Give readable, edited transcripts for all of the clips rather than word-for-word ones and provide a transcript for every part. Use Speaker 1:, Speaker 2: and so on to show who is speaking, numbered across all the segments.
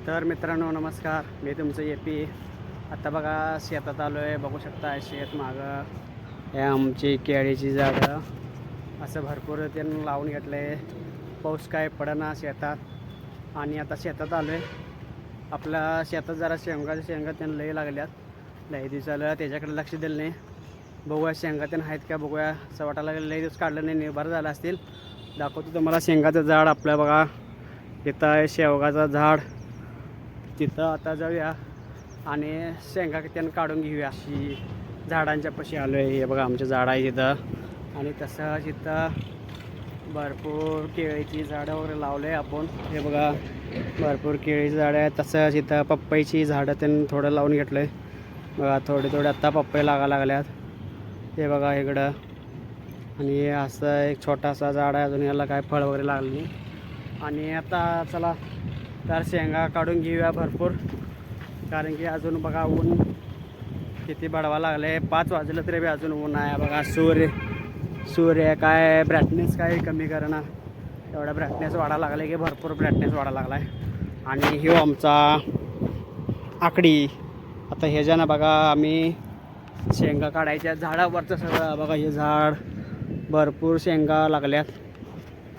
Speaker 1: तर मित्रांनो नमस्कार, मी तुमचं ए आता बघा शेतात आलो आहे. बघू शकता शेत मागं हे आमची केळीची झाडं असं भरपूर त्यांनी लावून घेतलं आहे. पाऊस काय पडेना शेतात आणि आता शेतात आलो आहे. आपल्या शेतात जरा शेंगा त्यांना लई लागल्यात. लई दिवसाला त्याच्याकडे लक्ष दिलं नाही. बघूया शेंगा त्यांना आहेत का बघूया. असं वाटायला लई दिवस काढलं नाही, निभार झालं असतील. दाखवतो तुम्हाला शेंगाचं झाड आपलं बघा. इथं आहे शेवगाचं झाड. तिथं आता जाऊया आणि शेंगा त्यानं काढून घेऊया. अशी झाडांच्या पाशी आलो आहे. हे बघा आमचं झाड आहे तिथं आणि तसं तिथं भरपूर केळीची झाडं वगैरे लावले आपण. हे बघा भरपूर केळीची झाडं आहेत. तसं तिथं पपईची झाडं त्यांनी थोडं लावून घेतलं आहे बघा. थोडे आत्ता पपई लागायला लागल्यात. हे बघा इकडं आणि असं एक छोटासा झाड आहे. अजून याला काय फळ वगैरे लागलं नाही. आणि आता चला तर शेंगा काढून घेऊया भरपूर, कारण की अजून बघा ऊन किती बडवा लागलं आहे. 5 वाजलं तरी बी अजून ऊन आहे बघा. सूर्य काय ब्राईटनेस काय कमी करेना, एवढा ब्राईटनेस वाढायला लागला की भरपूर ब्राईटनेस वाढायला लागला आहे. आणि ह्यो आमचा आकडी. आता ह्याच्यानं बघा आम्ही शेंगा काढायच्या. झाडावरचं सगळं बघा, हे झाड भरपूर शेंगा लागल्यात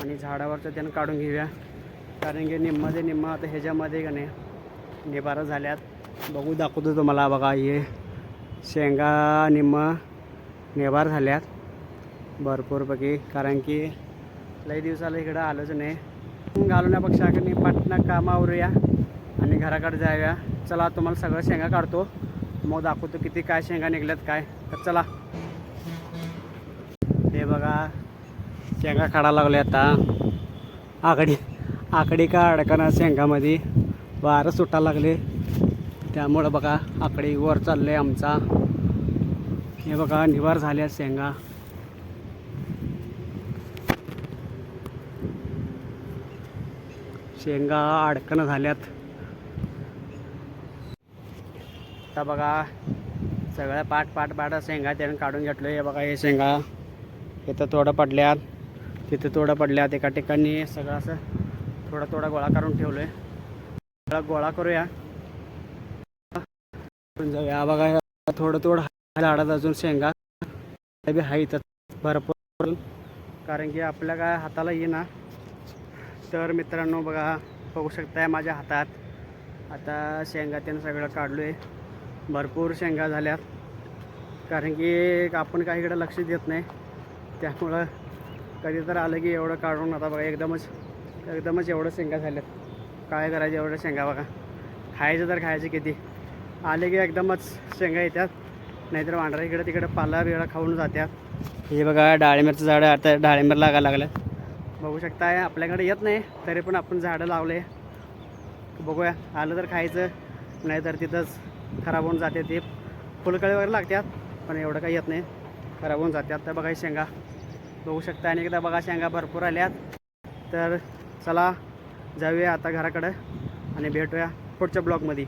Speaker 1: आणि झाडावरचं त्यानं काढून घेऊया, कारण की निम्मा आता ह्याच्यामध्ये का नाही निबारा झाल्यात. बघू दाखवतो तुम्हाला बघा. हे शेंगा निबार झाल्यात भरपूरपैकी, कारण की लई दिवसाला इकडं आलोच नाही. घालवण्यापेक्षा की नाही पटकन कामावरूया आणि घराकडे जाऊया. चला तुम्हाला सगळं शेंगा काढतो, मग दाखवतो किती काय शेंगा निघल्यात काय. तर चला. हे बघा शेंगा काढायला लागले आता. आकडी का अडकना शेंगामध्ये वारं सुटायला लागले, त्यामुळं बघा आकडी वर चालले आमचा. हे बघा निवार झाल्या शेंगा. अडकणं झाल्यात. आता बघा सगळं पाट शेंगा त्यानं काढून घेतलं. हे बघा हे शेंगा इथं थोडं पडल्यात, तिथं थोडं पडल्यात. एका ठिकाणी सगळं असं थोडा गोळा करून ठेवलं आहे. गोळा करूया जाऊया. बघा थोडं झाडात अजून शेंगा बी आहेत भरपूर, कारण की आपल्या काय हाताला येईना. तर मित्रांनो बघा बघू शकताय माझ्या हातात आता शेंगा त्यानं सगळं काढलो आहे. भरपूर शेंगा झाल्यात, कारण की आपण काही इकडं लक्ष देत नाही, त्यामुळं कधी तर आलं की एवढं काढून. आता बघा एकदमच एवढं शेंगा झाल्यात. काय करायचं एवढं शेंगा बघा. खायचं तर खायचं किती. आले की एकदमच शेंगा येतात, नाहीतर वांढरा इकडं तिकडं पाला बिळा खाऊन जातात. हे बघा डाळिंबाचं झाडं आता डाळिंबर लागायला लागलं. बघू शकताय आपल्याकडे येत नाही तरी पण आपण झाडं लावले. बघूया आलं तर खायचं, नाहीतर तिथंच खराब होऊन जाते. ते फुलकळी वगैरे लागतात पण एवढं काही येत नाही, खराब होऊन जातात. तर बघा शेंगा बघू शकता. आणि एकदा बघा शेंगा भरपूर आल्यात. तर चला जाऊया आता घराकडं आणि भेटूया पुढच्या ब्लॉगमध्ये.